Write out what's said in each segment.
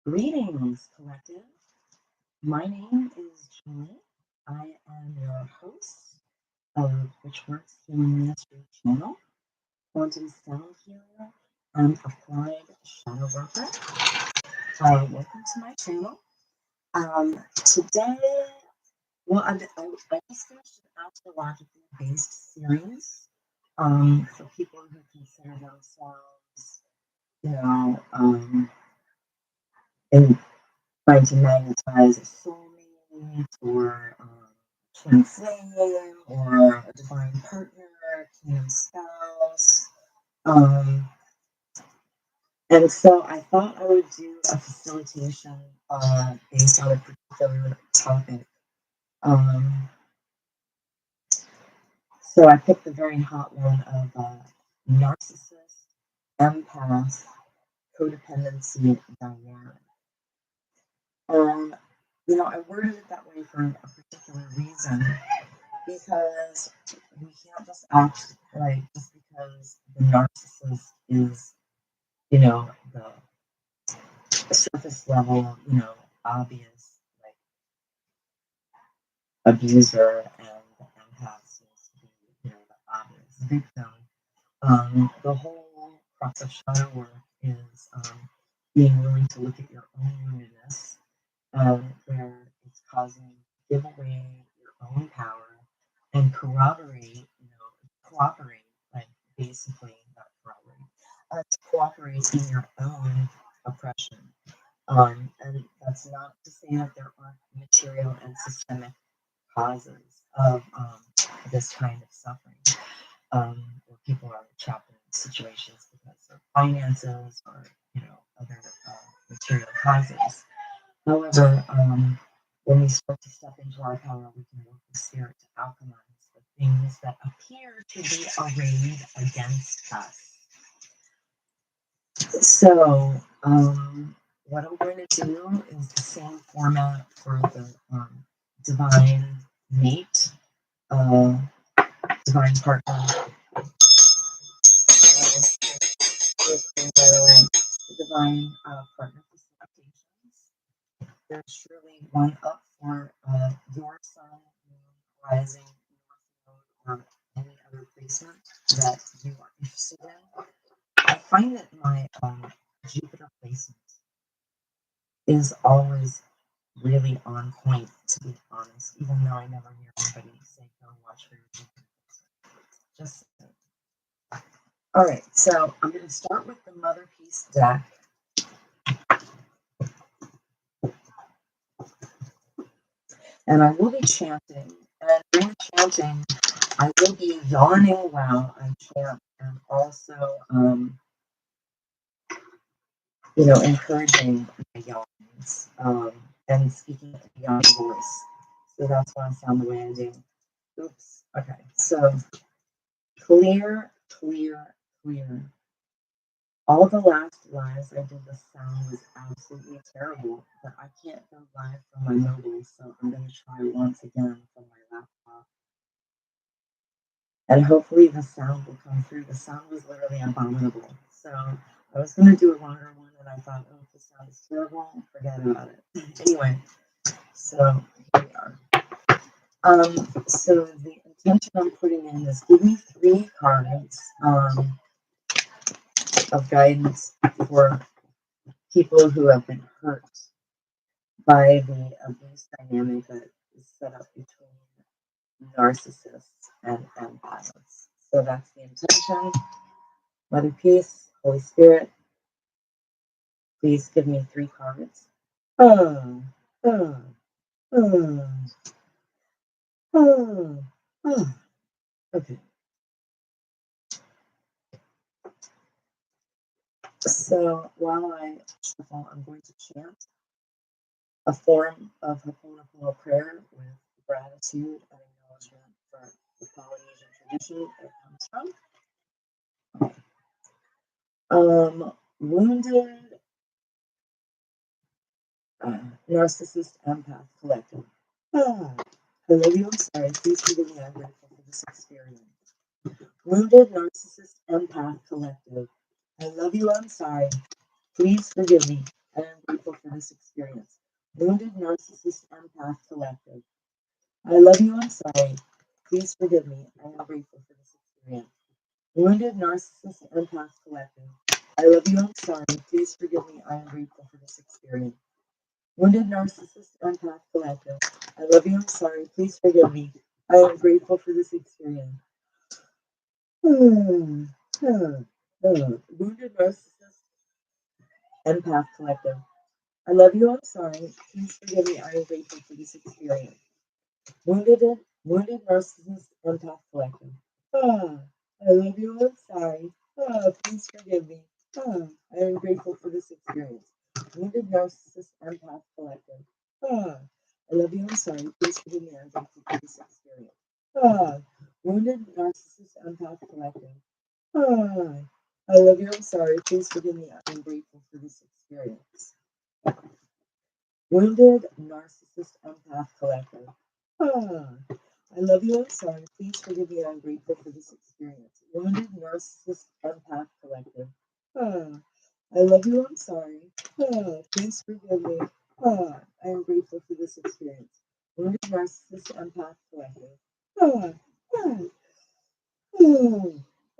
Greetings, collective. My name is Julie. I am your host of Witchworks Healing Ministry channel, quantum sound healer, and applied shadow worker. Welcome to my channel. Today, I just finished an astrologically based series for people who consider themselves, you know, in trying to magnetize a soulmate or twin flame or a divine partner, kingdom spouse. Um, and so I thought I would do a facilitation based on a particular topic. Um, so I picked the very hot one of narcissist, empath, codependency dynamic. And I worded it that way for a particular reason because we can't just act like just because the narcissist is, the surface level, obvious like abuser and the empath seems to be, the obvious victim. The whole crux of shadow work is being willing to look at your own woundedness, where it's causing you to give away your own power and cooperate, like basically not corroborate, to cooperate in your own oppression. And that's not to say that there aren't material and systemic causes of this kind of suffering, where people are trapped in situations because of finances or other material causes. However, when we start to step into our power, we can work with spirit to alchemize the things that appear to be arrayed against us. So, what I'm going to do is the same format for the divine mate, uh, divine partner. By the way, the divine partner facilitations. There's surely one up for your sun, moon, rising, north node, or any other placement that you are interested in. I find that my Jupiter placement is always really on point, to be honest, even though I never hear anybody say go watch for your Jupiter placement. Just saying. All right, so I'm going to start with the Mother Peace deck. And I will be chanting, and during chanting, I will be yawning while I chant, and also, encouraging my yawns, and speaking in a yawning voice. So that's why I sound the way I do. Oops. Okay. So clear, clear, clear. All the last lives I did, the sound was absolutely terrible, but I can't go live from my mobile, so I'm going to try once again from my laptop. And hopefully the sound will come through. The sound was literally abominable. So I was going to do a longer one, and I thought, oh, if the sound is terrible, forget about it. Anyway, so here we are. So the intention I'm putting in is give me 3 cards of guidance for people who have been hurt by the abuse dynamic that is set up between narcissists and empaths. So that's the intention. Mother Peace, Holy Spirit, please give me 3 cards. Uh, uh, uh, Okay. So while I shuffle, I'm going to chant a form of Ho'oponopono prayer with gratitude and acknowledgement for the Polynesian tradition it comes from. Wounded Narcissist Empath Collective. I love you, I'm sorry. Please forgive me, I'm grateful for this experience. Wounded Narcissist Empath Collective. I love you, I'm sorry. Please forgive me. I am grateful for this experience. Wounded Narcissist Empath Collective. I love you, I'm sorry. Please forgive me. I am grateful for this experience. Wounded Narcissist Empath Collective. I love you, I'm sorry. Please forgive me. I am grateful for this experience. Wounded Narcissist Empath Collective. I love you, I'm sorry. Please forgive me. I am grateful for this experience. Wounded Narcissist Empath Collective. I love you, I'm sorry. Please forgive me. I am grateful for this experience. Wounded, wounded Narcissist Empath Collective. Ah, I love you, I'm sorry. Please forgive me. I am grateful for this experience. Wounded Narcissist Empath Collective. I love you, I'm sorry. Please forgive me. I am grateful for this experience. Wounded Narcissist Empath Collective. I love you, I'm sorry. Please forgive me. I am grateful for this experience. Wounded Narcissist Empath Collective. I love you, I'm sorry. Please forgive me. I'm grateful for this experience. Wounded Narcissist Empath Collective. I love you, I'm sorry. Please forgive me. I am grateful for this experience. Wounded Narcissist Empath Collective. Ah, ah,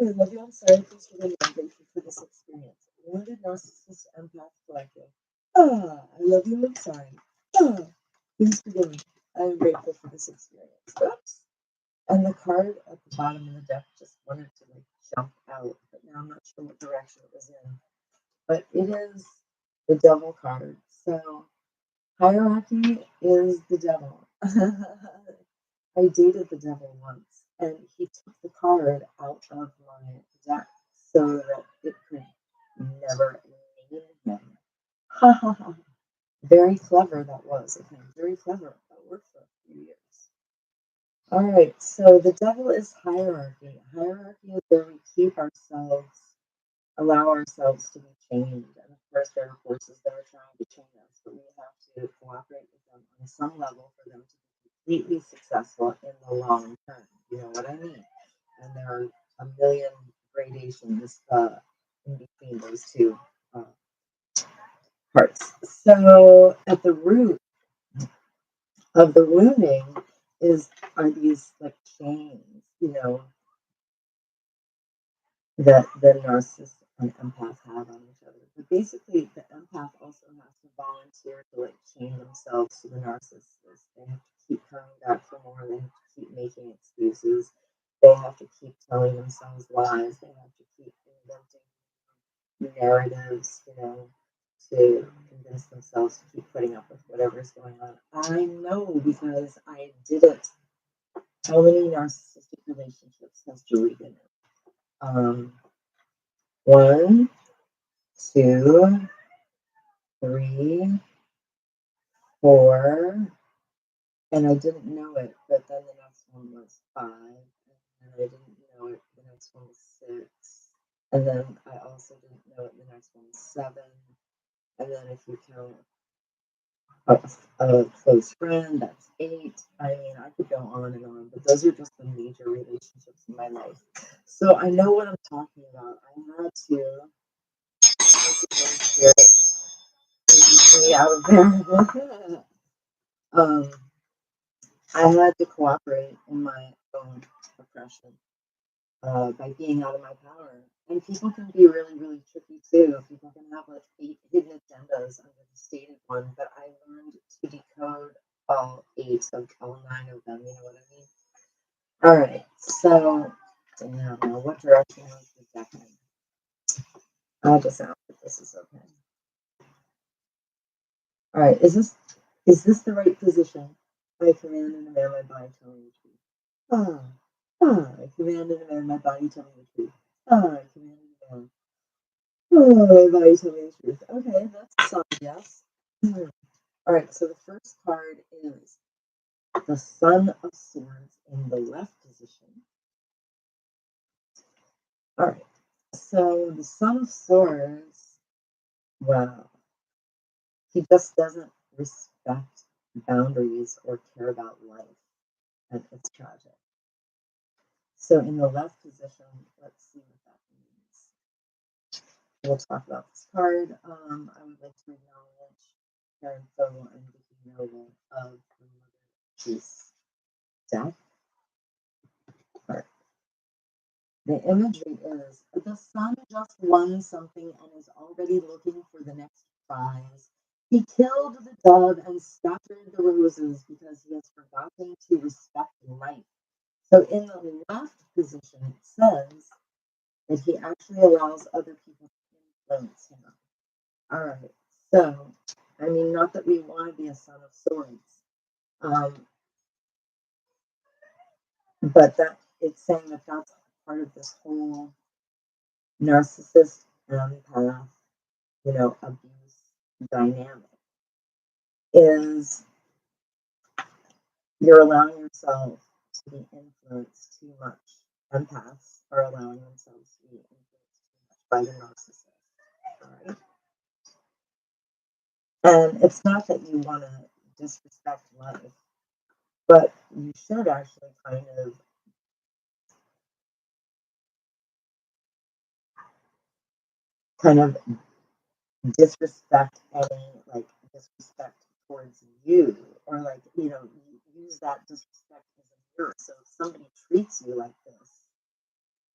I love you, I'm sorry. Please forgive me. I'm grateful for this experience. Wounded Narcissist Empath Collective. I love you, I'm sorry. Please forgive me. I am grateful for this experience. Oops. And the card at the bottom of the deck just wanted to like jump out, but now I'm not sure what direction it was in. But it is the devil card. So hierarchy is the devil. I dated the devil once, and he took the card out of my deck so that it could never name him. Ha ha ha. Very clever that was of him. Very clever. That worked for a few years. All right, so the devil is hierarchy. Hierarchy is where we keep ourselves, allow ourselves to be chained. And of course, there are forces that are trying to chain us, but we have to cooperate with them on some level for them to be completely successful in the long term. You know what I mean? And there are a million gradations in between those two uh, parts. So at the root of the wounding are these like chains, you know, that the narcissist and empath have on each other. But basically, the empath also has to volunteer to like chain themselves to the narcissist. They have to keep coming back for more. They have to keep making excuses. They have to keep telling themselves lies. They have to keep inventing narratives, you know, to convince themselves to keep putting up with whatever's going on. I know because I did it. How many narcissistic relationships has Julie been in? One, two, three, four, and I didn't know it, but then the next one was five, and I didn't know it, the next one was six, and then I also didn't know it, the next one was seven, and then if you count a close friend, that's eight. I mean, I could go on, but those are just the major relationships in my life. So I know what I'm talking about. I had to get me out of there. I had to cooperate in my own oppression by being out of my power. And people can be really, really tricky too. People can have like 8 hidden agendas under the stated one, but I learned to decode all 8 of all 9 of them. You know what I mean? All right. So now, what direction was the deck in? I'll just ask if this is okay. All right. Is this the right position? I command and demand my body telling me to. I command and demand my body tell me the truth. I command and demand my body tell me the truth. Okay, that's a solid yes. All right, so the first card is the Son of Swords in the left position. All right, so the Son of Swords, well, he just doesn't respect boundaries or care about life, and it's tragic. So in the left position, let's see what that means. we'll talk about this card. I would like to acknowledge Karen Fogle and Vicky Noble of the Mother Peace deck. The imagery is the sun just won something and is already looking for the next prize. He killed the dove and scattered the roses because he has forgotten to respect life. So in the left position, it says that he actually allows other people to influence him. All right. So, I mean, not that we want to be a son of swords, but that it's saying that that's part of this whole narcissist empath, abuse dynamic is you're allowing yourself to be influenced too much. Empaths are allowing themselves to be influenced too much by the narcissist. All right. And it's not that you want to disrespect life, but you should actually kind of disrespect any disrespect towards you, or use that disrespect as a mirror. So if somebody treats you like this,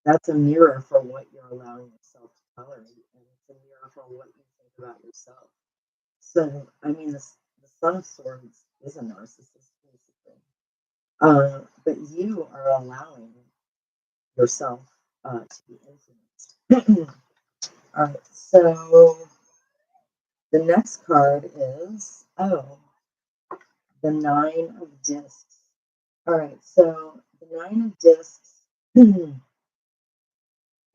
that's a mirror for what you're allowing yourself to tolerate, and it's a mirror for what you think about yourself. So I mean, the Son of Swords is a narcissist basically, but you are allowing yourself to be influenced. All right, so the next card is, the Nine of Discs. All right, so the Nine of Discs, in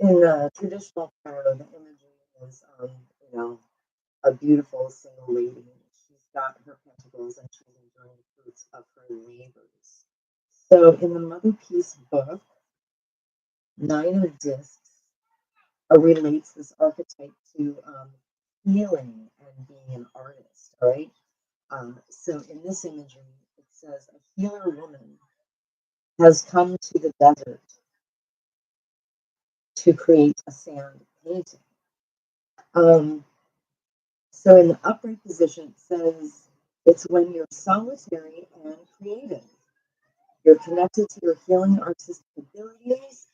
the traditional tarot, the imagery is, a beautiful single lady. She's got her pentacles and she's enjoying the fruits of her labors. So in the Mother Peace book, Nine of Discs relates this archetype to healing and being an artist, all right? So in this imagery, it says a healer woman has come to the desert to create a sand painting. So in the upright position, it says it's when you're solitary and creative. You're connected to your healing artistic abilities,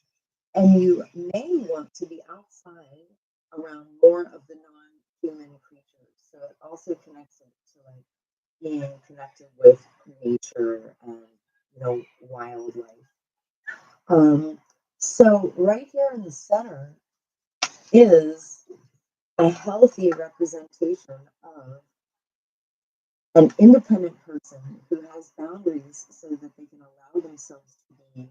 and you may want to be outside around more of the non-human creatures. So it also connects it to being connected with nature and wildlife. So right here in the center is a healthy representation of an independent person who has boundaries so that they can allow themselves to be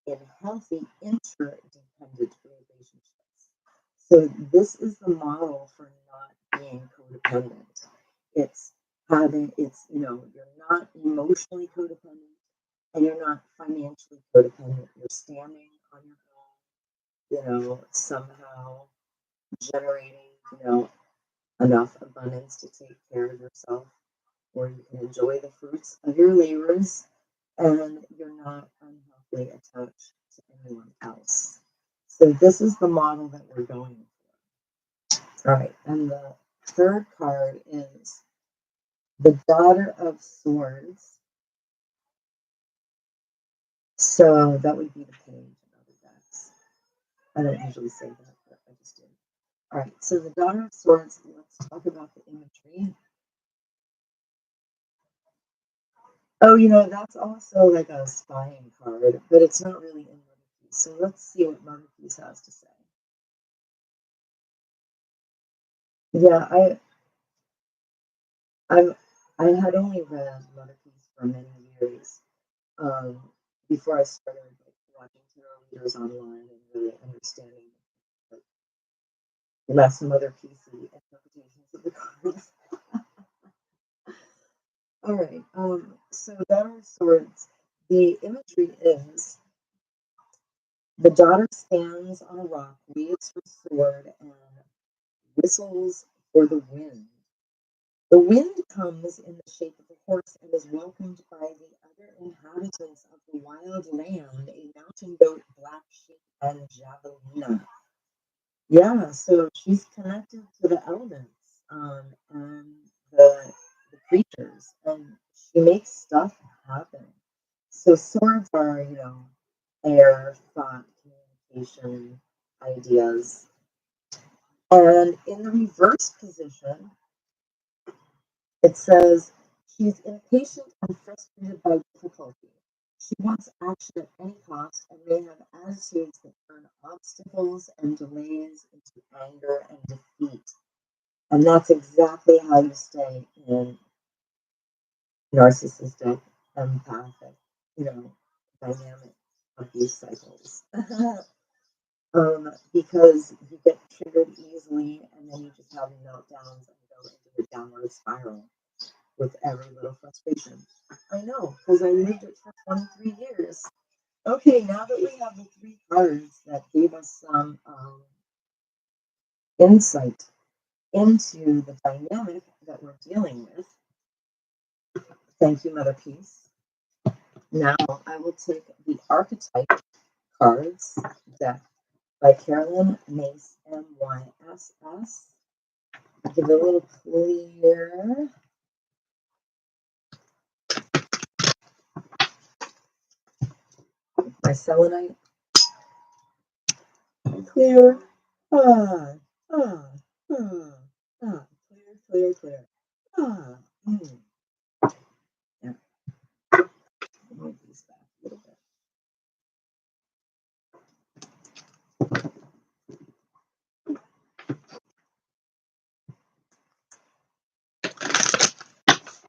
in healthy interdependent relationships. So this is the model for not being codependent. It's you're not emotionally codependent and you're not financially codependent. You're standing on your own, somehow generating, enough abundance to take care of yourself, or you can enjoy the fruits of your labors and you're not unhealthily attached to anyone else. So this is the model that we're going for. All right, and the third card is the Daughter of Swords. So that would be the page in other decks. I don't usually say that, but I just did. All right, so the Daughter of Swords, let's talk about the imagery. Oh, that's also like a spying card, but it's not really in Mother Peace. So let's see what Mother Peace has to say. Yeah, I had only read Mother Peace for many years before I started watching tarot readers online and really understanding like, less Mother Peacey interpretations of the cards. All right, so Daughter of Swords, the imagery is the daughter stands on a rock, waves her sword, and whistles for the wind. The wind comes in the shape of a horse and is welcomed by the other inhabitants of the wild land, a mountain goat, black sheep, and javelina. Yeah, so she's connected to the elements and the creatures, and she makes stuff happen. So swords are, air, thought, communication, ideas. And in the reverse position, it says she's impatient and frustrated by difficulty. She wants action at any cost and may have attitudes that turn obstacles and delays into anger and defeat. And that's exactly how you stay in narcissistic, empathic, you know, dynamic abuse cycles. Because you get triggered easily and then you just have meltdowns and go into a downward spiral with every little frustration. I know, because I lived it for 23 years. Okay, now that we have the three cards that gave us some insight into the dynamic that we're dealing with, thank you, Mother Peace. Now I will take the archetype cards deck by Carolyn Mace MYSS. Give it a little clear. My selenite. Clear. Ah, ah, ah, ah. Clear, clear, clear. Ah. Yeah. Move these back a little bit.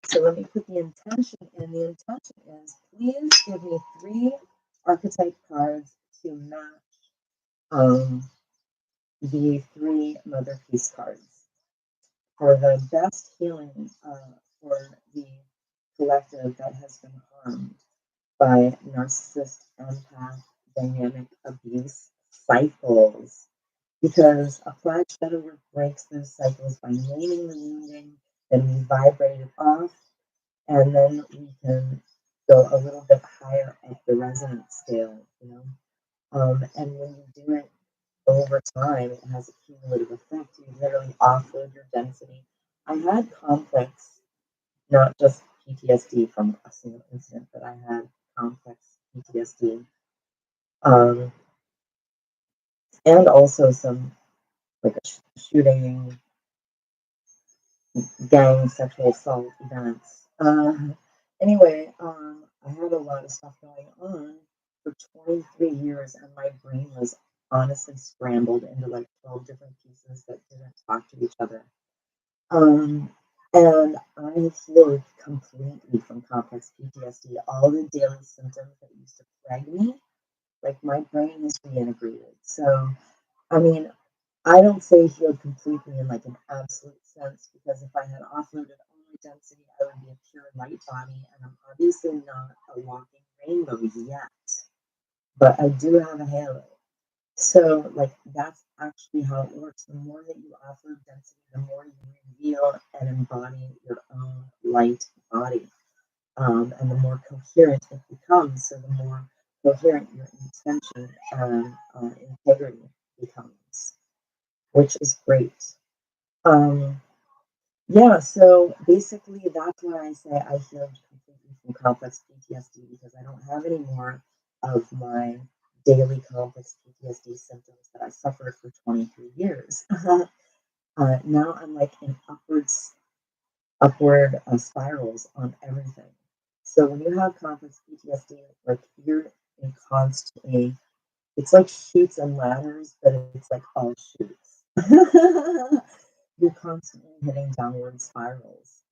So let me put the intention in. The intention is please give me three archetype cards to match the three Mother Peace cards for the best healing for the collective that has been harmed by narcissist empath dynamic abuse cycles. Because a flag shadow work breaks those cycles by naming the wounding, then we vibrate it off, and then we can go a little bit higher up the resonance scale. And when you do it over time, it has a cumulative effect. You literally offload your density. I had complex, not just PTSD from a single incident, but I had complex PTSD, um, and also some like a shooting, gang sexual assault events. Anyway, I had a lot of stuff going on for 23 years, and my brain was honestly scrambled into like 12 different pieces that didn't talk to each other. Um, and I healed completely from complex PTSD. All the daily symptoms that used to plague me, like my brain is reintegrated. So, I mean, I don't say healed completely in like an absolute sense because if I had offloaded all my density, I would be a pure light body, and I'm obviously not a walking rainbow yet, but I do have a halo. So, like, that's actually how it works. The more that you offload density, the more you reveal and embody your own light body, and the more coherent it becomes. So, the more coherent your intention and integrity becomes, which is great. Um, yeah, so basically that's why I say I healed completely from complex PTSD because I don't have any more of my daily complex PTSD symptoms that I suffered for 23 years. Now I'm like in upward spirals on everything. So when you have complex PTSD, like you're in constantly, it's like chutes and ladders, but it's like all chutes. You're constantly hitting downward spirals.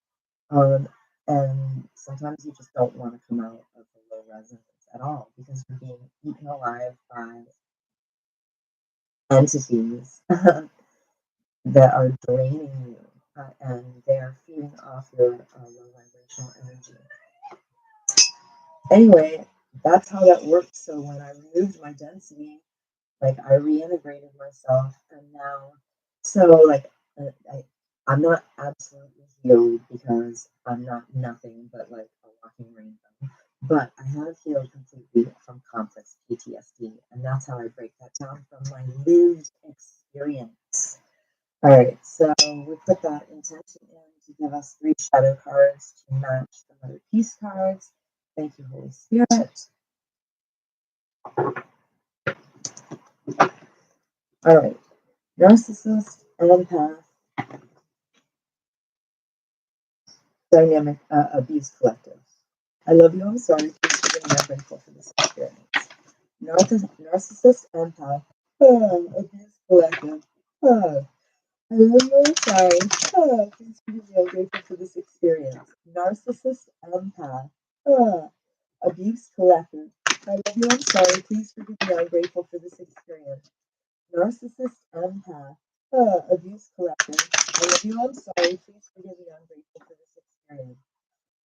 Um, and sometimes you just don't want to come out of the low resonance at all because you're being eaten alive by entities that are draining you and they are feeding off your low vibrational energy. Anyway, that's how that works. So when I removed my density, like I reintegrated myself, and now, so like I'm not absolutely healed because I'm not nothing but like a walking rainbow. But I have healed completely from complex PTSD, and that's how I break that down from my lived experience. experience. All right, so we put that intention in to give us 3 shadow cards to match the Mother Peace cards. Thank you, Holy Spirit. All right, Narcissist, empath, dynamic abuse collective. I love you, I'm sorry, please forgive me, I'm grateful for this experience. Narcissist, empath, abuse collective. I love you, I'm sorry. Please forgive me, I'm grateful for this experience. Narcissist, empath, abuse collective. I love you, I'm sorry, please forgive me, I'm grateful for this experience. Narcissist, empath, abuse collective. I love you, I'm sorry, please forgive me, I'm grateful for this experience.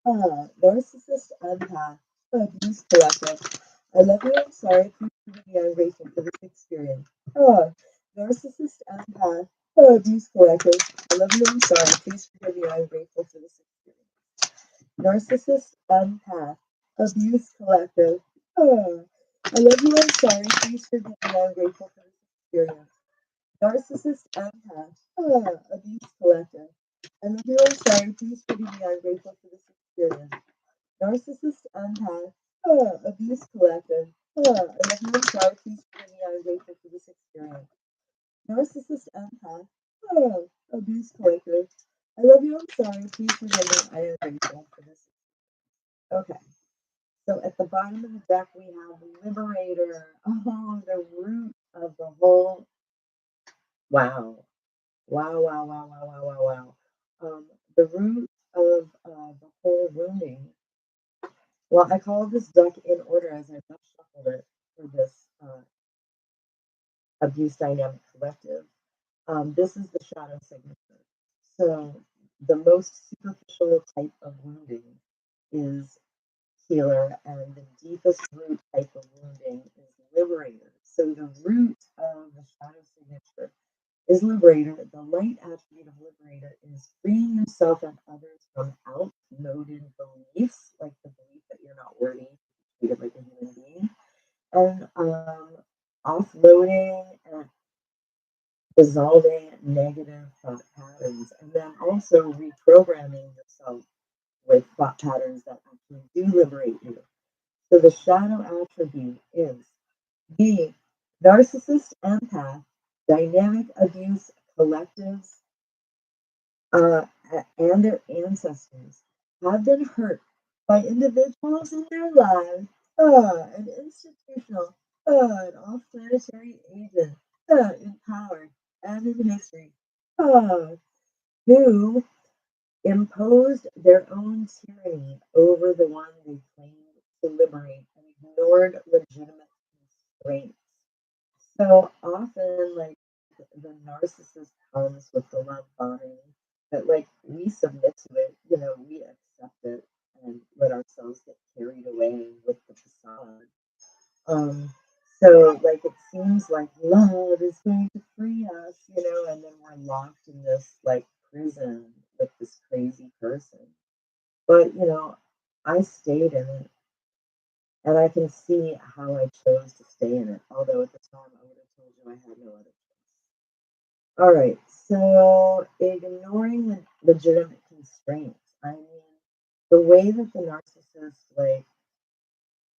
Narcissist, empath, abuse collective. I love you, I'm sorry, please forgive me, I'm grateful for this experience. Narcissist, empath, abuse collective. I love you, I'm sorry, please forgive me, I'm grateful for this experience. Narcissist, empath, abuse collective. I love you, I'm sorry, please forgive me, I'm grateful for this experience. Narcissist, empath, abuse collective. I love you, I'm sorry, please forgive me, I'm grateful for this experience. Narcissist, empath, abuse collective. I love you, I'm sorry, please forgive me, I'm grateful for this experience. Narcissist, empath, abuse collective. I love you, I'm sorry, please forgive me, I am grateful for this. Okay, so at the bottom of the deck we have Liberator. Oh, the root of the whole. Wow. Wow, wow, wow, wow, wow, wow, wow. The root of the whole wounding. Well, I call this deck in order as I just shuffled it for this abuse dynamic collective. This is the shadow signature. So the most superficial type of wounding is healer, and the deepest root type of wounding is liberator. So the root of the shadow signature is liberator. The light attribute of liberator is freeing yourself and others from outmoded beliefs, like the belief that you're not worthy to be treated like a human being, and offloading and dissolving negative thought patterns, and then also reprogramming yourself with thought patterns that actually do liberate you. So the shadow attribute is the narcissist, empath, dynamic abuse collectives, uh, and their ancestors have been hurt by individuals in their lives, and institutional, and off-planetary agents, in power and in history, who imposed their own tyranny over the one they claimed to liberate and ignored legitimate constraints. So often, like, the narcissist comes with the love bombing, but like we submit to it, we accept it and let ourselves get carried away with the facade. Um, so like it seems like love is going to free us, and then we're locked in this like prison with this crazy person. But I stayed in it, and I can see how I chose to stay in it. Although at the time I would have told you I had no other choice. All right, so ignoring the legitimate constraints. I mean, the way that the narcissist like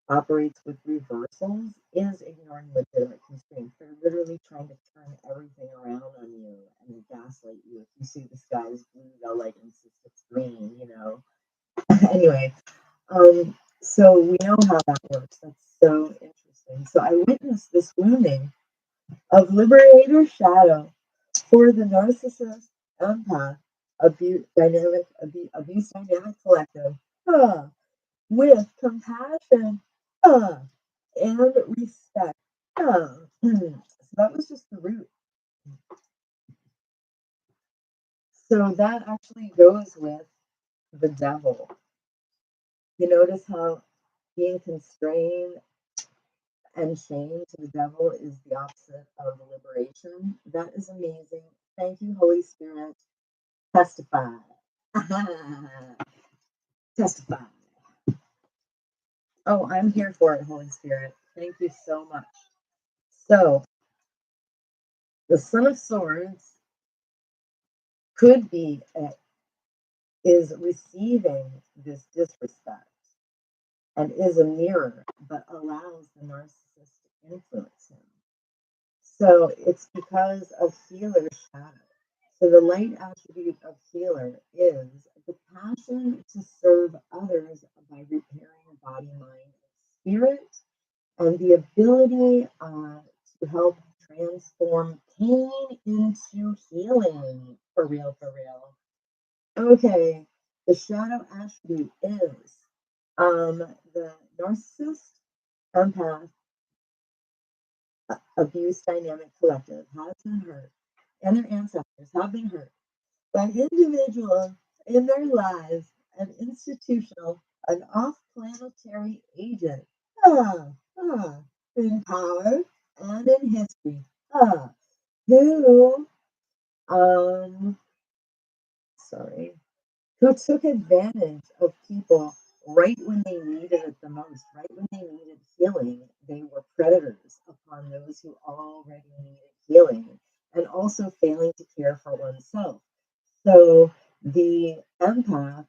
operates with reversals is ignoring legitimate constraints. They're literally trying to turn everything around on you and gaslight you. If you see the sky is blue, they'll like insist it's green. Anyway, so we know how that works. That's so interesting. So I witnessed this wounding of liberator shadow for the narcissist, empath, abuse dynamic collective, with compassion, and respect. So that was just the root. So that actually goes with the devil. You notice how being constrained and shame to the devil is the opposite of liberation. That is amazing. Thank you, Holy Spirit. Testify. Testify. Oh, I'm here for it, Holy Spirit. Thank you so much. So, The Son of Swords could be, is receiving this disrespect and is a mirror, but allows the narcissist to influence him. So it's because of healer's shadow. So the light attribute of healer is the passion to serve others by repairing body, mind, and spirit, and the ability to help transform pain into healing. For real, for real. Okay, the shadow attribute is the narcissist, empath, abuse dynamic collective has been hurt, and their ancestors have been hurt by individuals in their lives, an institutional, an off-planetary agent, ah, ah, in power and in history, who, um, sorry, who took advantage of people right when they needed it the most, right when they needed healing. They were predators upon those who already needed healing, and also failing to care for oneself. So the empath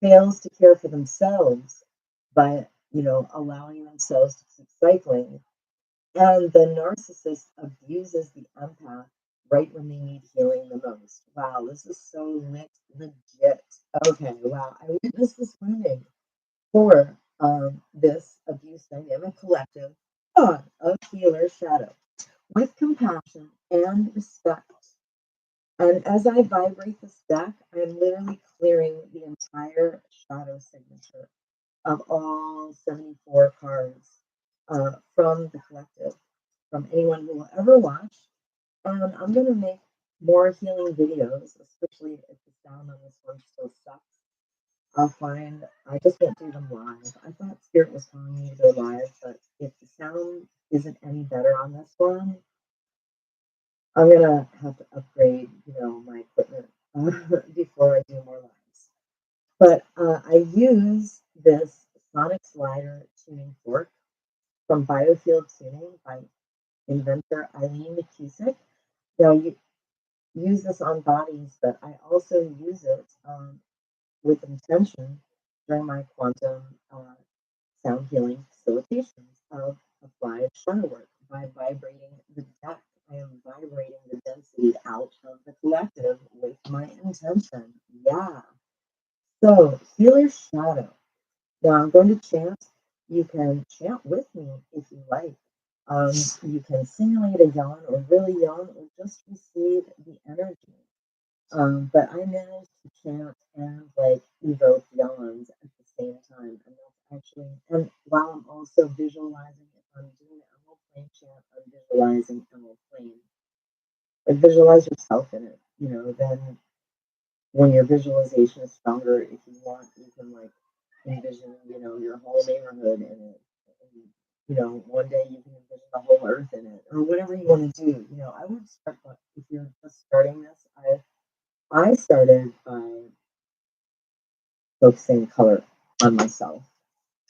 fails to care for themselves by, allowing themselves to keep cycling. And the narcissist abuses the empath right when they need healing the most. Wow, this is so legit. Okay, wow. I witnessed this wounding for this abuse dynamic collective of healer shadow with compassion and respect. And as I vibrate this deck, I'm literally clearing the entire shadow signature of all 74 cards from the collective, from anyone who will ever watch. And I'm going to make more healing videos, especially if the sound on this one still sucks. I just won't do them live. I thought Spirit was telling me to go live, but if the sound isn't any better on this one, I'm gonna have to upgrade, my equipment before I do more lives. But I use this sonic slider tuning fork from Biofield Tuning by inventor Eileen McKusick. Now you use this on bodies, but I also use it with intention during my quantum sound healing facilitations of applied shadow work by vibrating the deck. I am vibrating the density out of the collective with my intention. Yeah. So, healer shadow. Now I'm going to chant. You can chant with me if you like. You can simulate a yawn or really yawn or just receive the energy. But I managed to chant and like evoke yawns at the same time. And that's actually, and while I'm also visualizing, if I'm doing the Emerald Flame chant, I'm visualizing Emerald Flame. Like visualize yourself in it, then when your visualization is stronger, if you want, you can like envision, your whole neighborhood in it. And, one day you can envision the whole earth in it, or whatever you want to do. I would start, if you're just starting this, I started by focusing color on myself.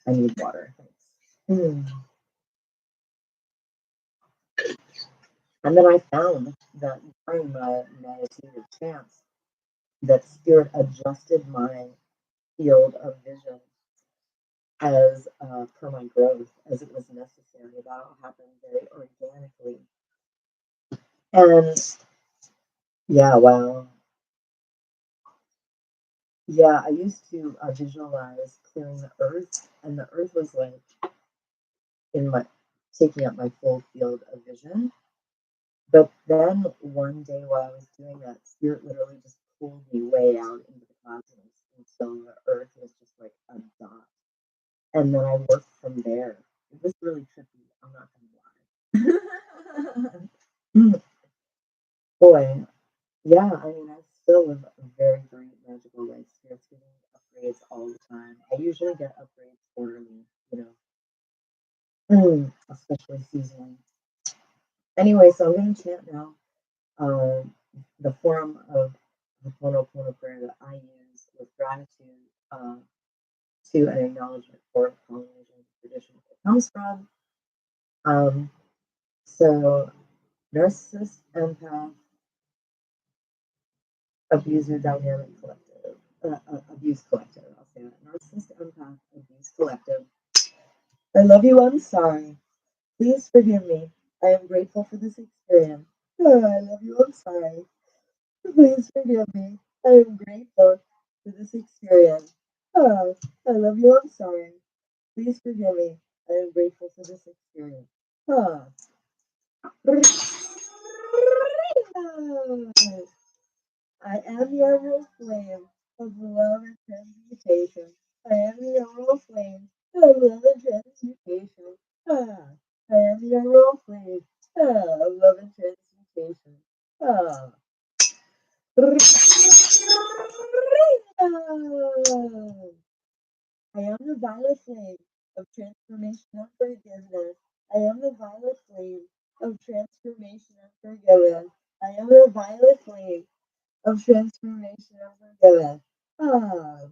I need water. Thanks. And then I found that during my meditative chants, that spirit adjusted my field of vision as per my growth, as it was necessary. That all happened very organically. And yeah, wow. Yeah, I used to visualize clearing the earth, and the earth was like in my taking up my full field of vision. But then one day while I was doing that, spirit literally just pulled me way out into the cosmos until the earth was just like a dot. And then I worked from there. It was really trippy. I'm not gonna lie. Boy, yeah, I mean, I still live a very, very magical life. Spirit's giving me upgrades all the time. I usually get upgrades quarterly, especially seasonally. Anyway, so I'm going to chant now. The form of the Ho'oponopono prayer that I use with gratitude to an acknowledgement for Polynesian tradition it comes from. So Narcissist, empath, abuser, dynamic collective. Abuse collective. I'll say that. Narcissist, empath, abuse collective. I love you. I'm sorry. Please forgive me. I am grateful for this experience. I love you. I'm sorry. Please forgive me. I am grateful for this experience. I love you. I'm sorry. Please forgive me. I am grateful for this experience. Ah. I am the emerald flame of love and transmutation. I am the emerald flame of love and transmutation. Ah, I am the emerald flame of love and transmutation. Ah. I am the violet flame of transformation and forgiveness. I am the violet flame of transformation and forgiveness. I am the violet flame of transformation and forgiveness. Ah.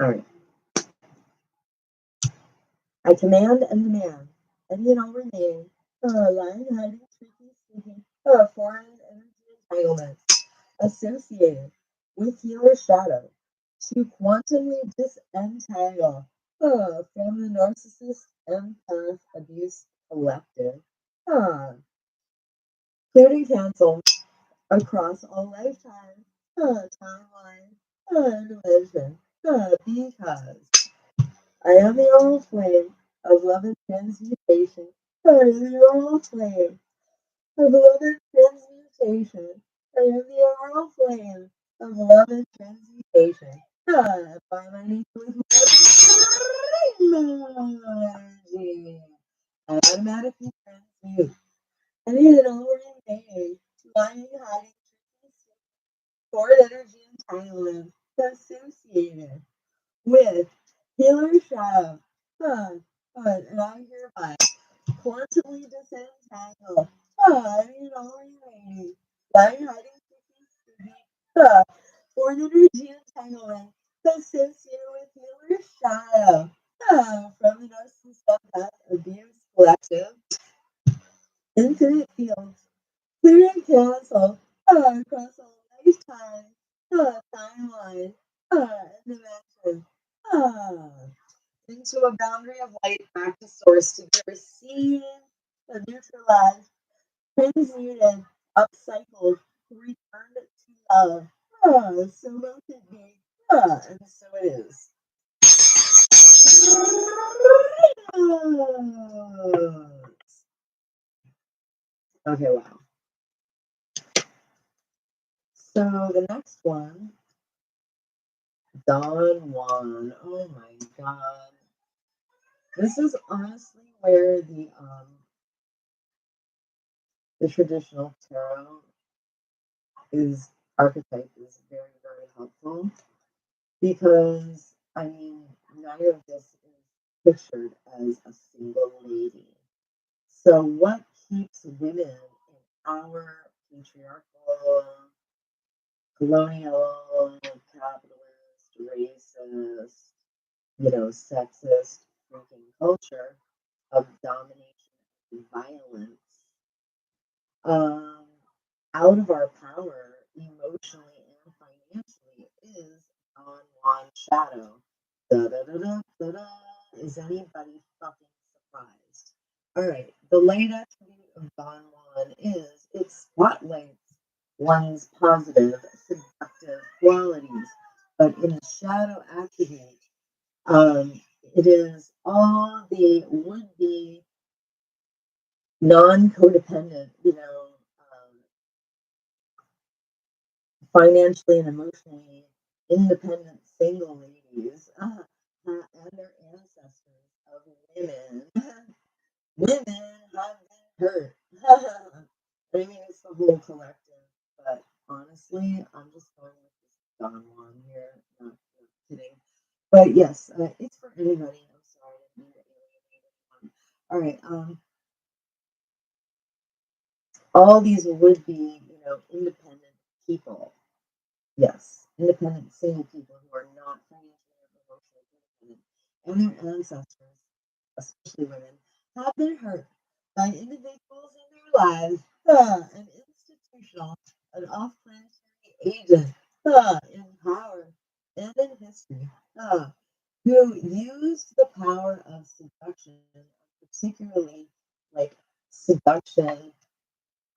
All right. I command and demand any and all remaining lying, hiding, tricky, speaking, foreign energy entanglements associated with your shadow to quantumly disentangle from the narcissist empath abuse collective. Cleared and canceled across all lifetimes, timelines, dimension, because I am the oral flame of love and transmutation. I am the oral flame of love and transmutation. I am the oral flame of love and transmutation. By my nature with my energy. I automatically transmute any and all remaining lying, hiding, foreign energy entanglement associated with healer shadow. And I hereby quantumly disentangle. You know, remaining lying, hiding, foreign energy entanglement associated with healer shadow. From the Narcissistic abuse collective, infinite fields, clear and cancel, across all lifetime, timeline, dimension, into a boundary of light back to source to be received, neutralized, transmuted, upcycled, returned to love. So let it be, and so it is. Okay, wow. So the next one, Don Juan. Oh my god. This is honestly where the traditional tarot is archetype is very, very helpful because I mean none of this is pictured as a single lady. So what keeps women in our patriarchal, colonial, capitalist, racist, sexist freaking culture of domination and violence um, out of our power emotionally and financially is on one shadow. Da, da, da, da, da, da. Is anybody fucking surprised? All right, the light attribute of Don Juan is it spotlights one's positive, seductive qualities, but in the shadow attribute, it is all the would-be non-codependent, financially and emotionally independent single ladies and their ancestors of women. Women have been hurt. I mean, it's the whole collective, but honestly, I'm just going with this Don Juan here. Not kidding. But yes, it's for anybody. I'm sorry, I didn't mean to alienate anyone. All right. All these would be, independent people. Yes, independent single people who are not financially or and their ancestors, especially women, have been hurt by individuals in their lives, an institutional and off-planetary agent, in power and in history, who used the power of seduction, particularly like seduction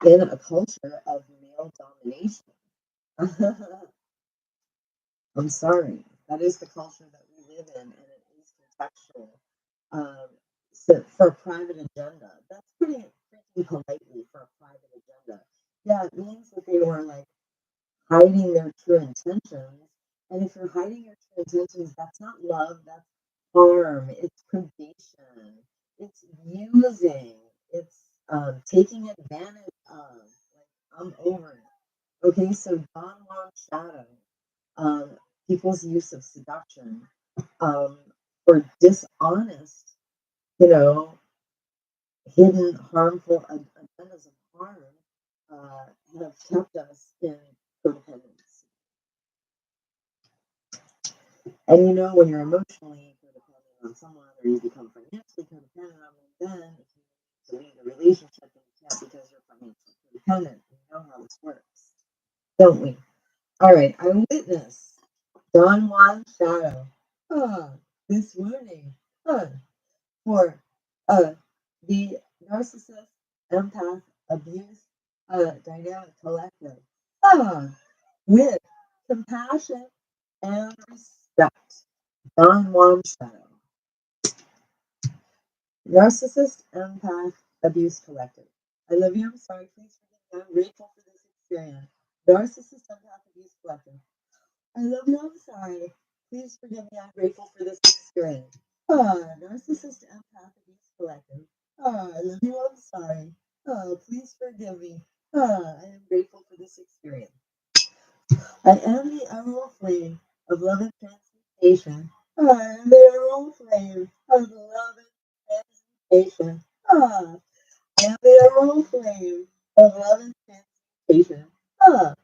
in a culture of male domination. I'm sorry, that is the culture that we live in, and it is contextual. Um, so for a private agenda, that's pretty freaking politely for a private agenda. Yeah, it means that they were like hiding their true intentions. And if you're hiding your true intentions, that's not love, that's harm, it's predation, it's using, it's taking advantage of. Like, I'm over it. Okay, so Don Juan Shadow, um, people's use of seduction, um, or dishonest, you know, hidden harmful agendas of harm, have kept us in codependency. And you know, when you're emotionally codependent on someone, or you become financially codependent on them, then if you need to leave the relationship, then you can't because you're financially codependent. We know how this works, don't we? All right, I witness Don Juan Shadow. Ah, this warning. For the narcissist, empath, abuse, dynamic collective. Ah, with compassion and respect. Don Juan Shadow. Narcissist, empath, abuse collective. I love you. I'm sorry. Please forgive me. I'm grateful for this experience. Narcissist, empath, abuse collective. I love you. I'm sorry. Please forgive me. I'm grateful for this experience. Narcissist, empath, abuse collective. I love you. I'm sorry. Please forgive me. I am grateful for this experience. I am the emerald flame of love and transmutation. I am the emerald flame of love and transmutation. I am the emerald flame of love and transmutation. I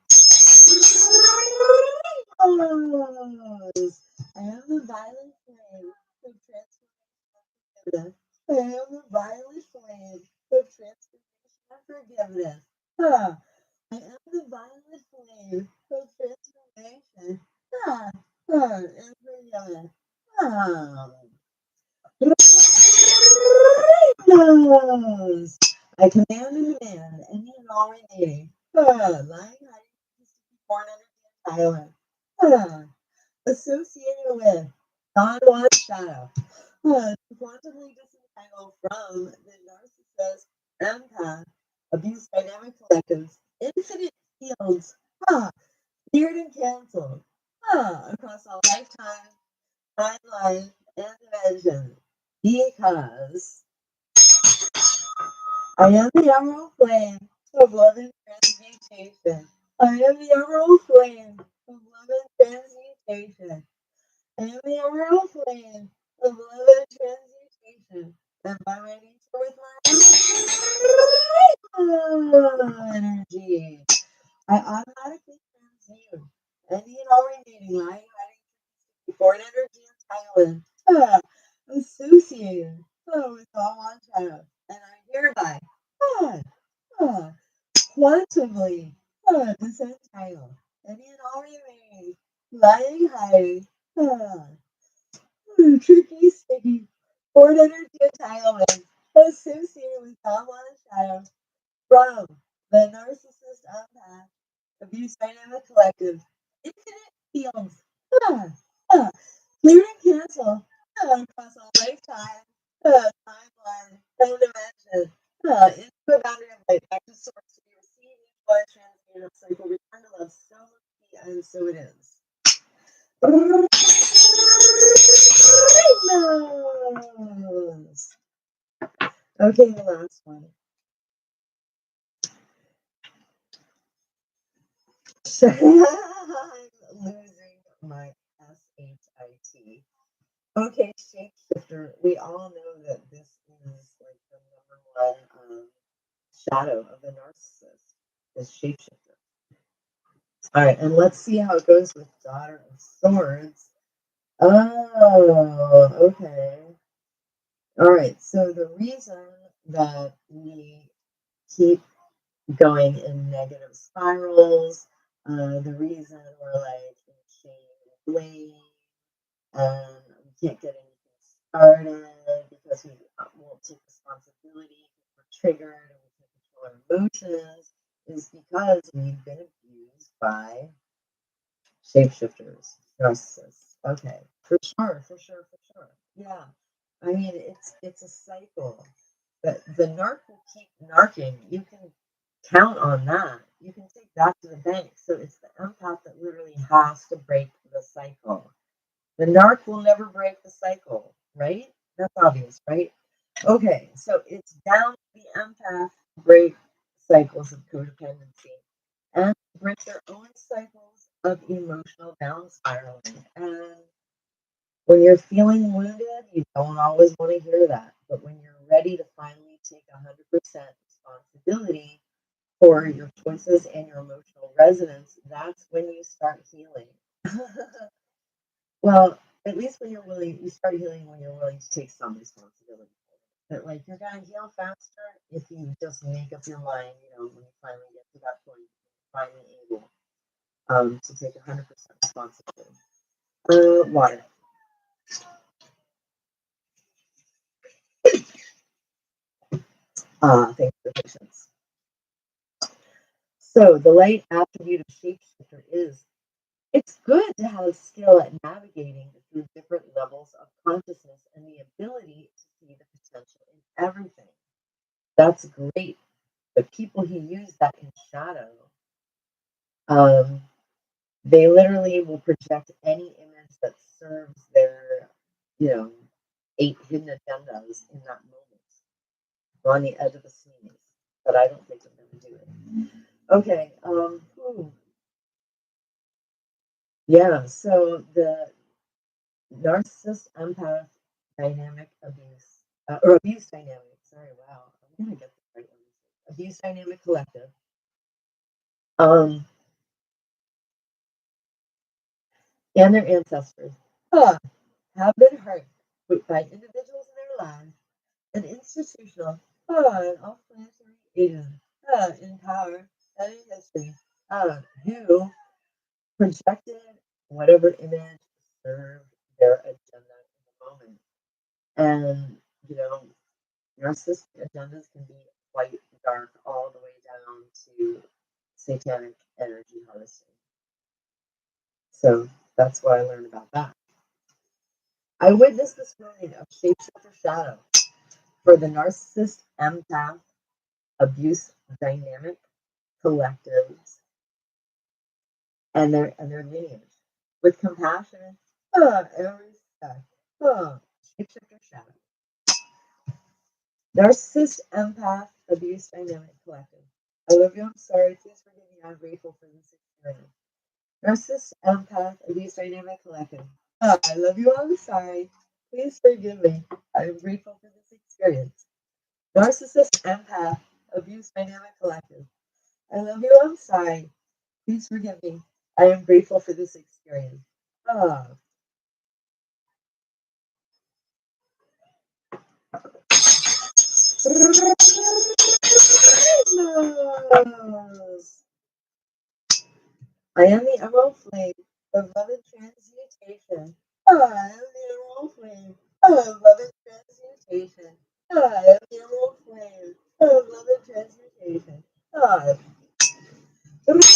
am the violet flame of transformation. I am the violet flame of transformation and forgiveness. I am the violet flame of transformation. And forgiveness. Knows. I command and demand any and all remaining lying hiding born energy and violence associated with Don Juan Shadow to quantumly disentangle from the narcissist, empath, abuse dynamic collectives, infinite fields, cleared and canceled across all lifetime, timelines, and dimensions. Because I am the emerald flame of love and transmutation. I am the emerald flame of love and transmutation. I am the emerald flame of love and transmutation. And by my nature with my energy, I automatically transmute any and all remaining lying hiding foreign energy entanglement associated with all one child. And I hereby uh, uh, quantumly disentangle any and all remaining lying hiding tricky, sticky, foreign energy entanglement associated with all one child from the narcissist empath abuse dynamic collective infinite fields uh, uh, clear and cancel across all lifetime timeline and dimension into a boundary of light back to source to be received by transmuted cycle return to love so be and so it is. Okay, the last one. I'm losing my SHIT. Okay, shapeshifter. We all know that this is like the number one shadow of the narcissist, is shapeshifter. All right, and let's see how it goes with Daughter of Swords. Oh, Okay. All right. So the reason that we keep going in negative spirals, the reason we're like in shame and blame, and we can't get anything started because we won't take responsibility, we're triggered, and we can't control our emotions, is because we've been abused by shapeshifters, narcissists. Okay, for sure, for sure, for sure. Yeah, I mean it's a cycle. But the narc will keep narking. You can count on that. You can take that to the bank. So it's the empath that literally has to break the cycle. The narc will never break the cycle, right? That's obvious, right? Okay, so it's down to the empath to break cycles of codependency and break their own cycles of emotional down spiraling. And when you're feeling wounded, you don't always want to hear that. But when you're ready to finally take 100% responsibility for your choices and your emotional resonance, that's when you start healing. Well, at least when you're willing, you start healing when you're willing to take some responsibility. But like you're gonna heal faster if you just make up your mind, when you finally get to that point, finally able to take 100% responsibility. Water. Thanks for the patience. So the light attribute of shapeshifter is it's good to have skill at navigating through different levels of consciousness and the ability to see the potential in everything. That's great. The people who use that in shadow, um, they literally will project any image that serves their, you know, 8 hidden agendas in that moment. We're on the edge of a sneeze, but I don't think I'm going to do it. Okay. Yeah. So the narcissist empath dynamic abuse, or abuse dynamic. Sorry. Wow. I'm going to get this right. Abuse dynamic collective. Um, and their ancestors have been hurt by individuals in their lives and institutional and all planetary agents in power and in history who projected whatever image served their agenda in the moment. And, you know, narcissistic agendas can be quite dark all the way down to satanic energy harvesting. So that's what I learned about that. I witnessed this wounding of shapeshifter shadow for the narcissist empath abuse dynamic collectives and their lineage with compassion and respect. Shapeshifter shadow. Narcissist empath abuse dynamic collective. I love you. I'm sorry. Please forgive me. I'm grateful for this experience. Narcissist empath abuse dynamic collective. I love you. I'm sorry. Please forgive me. I'm grateful for this experience. Narcissist empath abuse dynamic collective. I love you. I'm sorry. Please forgive me. I am grateful for this experience. Ah. I am the emerald flame of love and transmutation. I am the emerald flame of love and transmutation. I am the emerald flame of love and transmutation. Ah. Rainbows!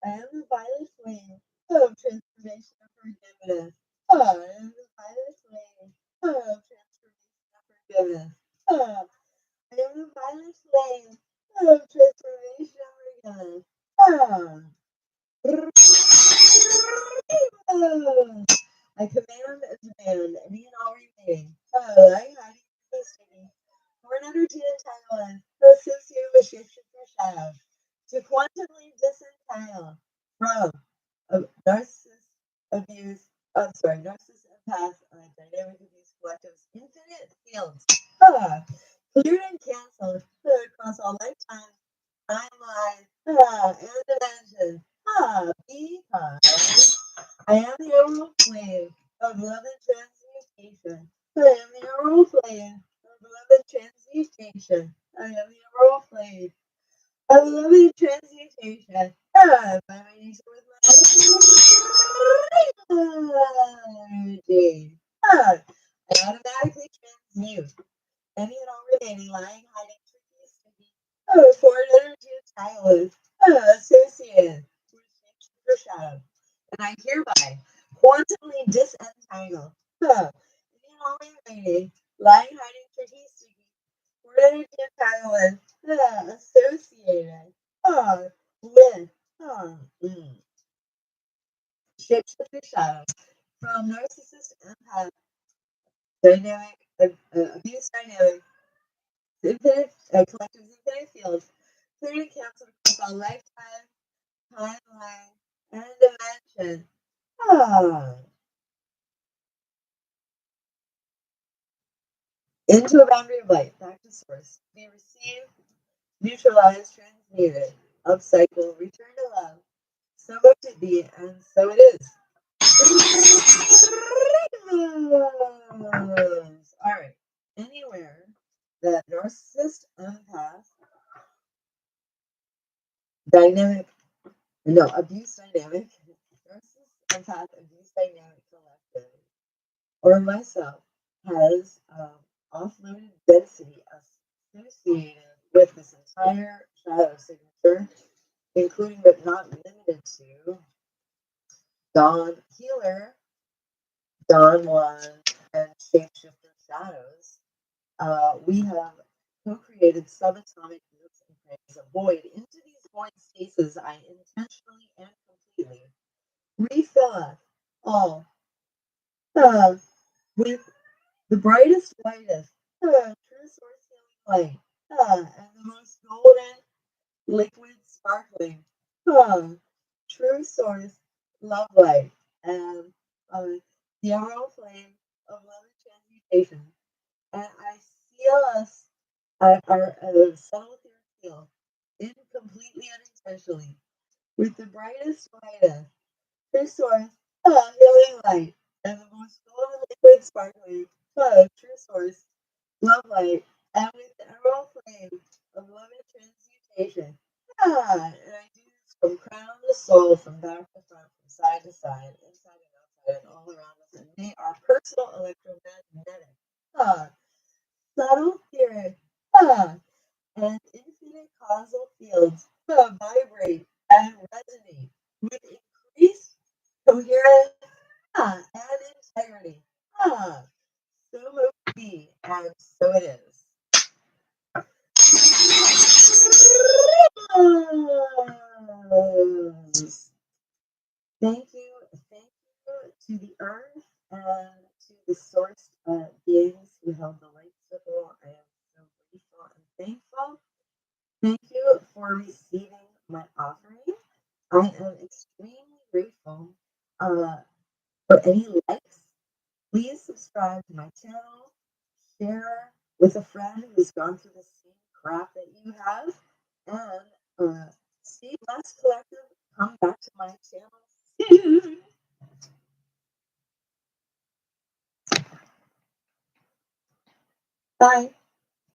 I am the violet flame of transformation and forgiveness. I am the violet flame of transformation and forgiveness. I am the violet flame of transformation and forgiveness. Rainbows! I command and demand any and all remaining. I hiding history. Foreign energy entanglements associated with shapeshifter shadow to quantumly disentangle from narcissist abuse. I'm sorry, narcissist empath dynamic abuse collectives infinite fields. Cleared and canceled across all lifetimes, timelines, and dimensions. Because I am the emerald flame of love and transmutation. I am the emerald flame of love and transmutation. I am the emerald flame of love and transmutation. By my nature with my energy. I automatically transmute any and all remaining lying, hiding, tricky, sticky, foreign energy entanglements associated with shapeshifter shadow. And I hereby quantumly disentangle any and all remaining lying, hiding, tricky, sticky, foreign energy entanglements associated with shapeshifter shadow from narcissist empath dynamic abuse dynamic infinite collective infinite fields, clearly canceled across all lifetime, timeline, and dimension. Ah. Into a boundary of light, back to source. Be received, neutralized, transmuted, upcycle, return to love. So much to be, and so it is. Alright. Anywhere that narcissist empath dynamic abuse dynamic, narcissist empath abuse dynamic collective, or myself, has offloaded density associated with this entire shadow signature, including but not limited to Dawn Healer, Dawn One, and Shapeshifter Shadows. We have co-created subatomic groups and grains of void. Into these void spaces, I intentionally and completely refill us all with the brightest, whitest, true source healing light, and the most golden, liquid, sparkling, true source love light, and uh, the emerald flame of love and transmutation. And I seal us, our subtle ethereal field, in completely unintentionally, with the brightest, whitest, true source, healing light, and the most golden, liquid, sparkling, true source love light, and with the emerald flame of love and transmutation. And I do this from crown to soul, from back to front, from side to side, inside and outside, and all around us. And may our personal electromagnetic, subtle theory, and infinite causal fields vibrate and resonate with increased coherence and integrity. So must be, and so it is. Thank you to the earth and to the source beings who held the light circle. I am so grateful and thankful. Thank you for receiving my offering. I am extremely grateful for any likes. Please subscribe to my channel, share with a friend who's gone through the same crap that you have, and stay blessed, collective. Come back to my channel soon. Bye.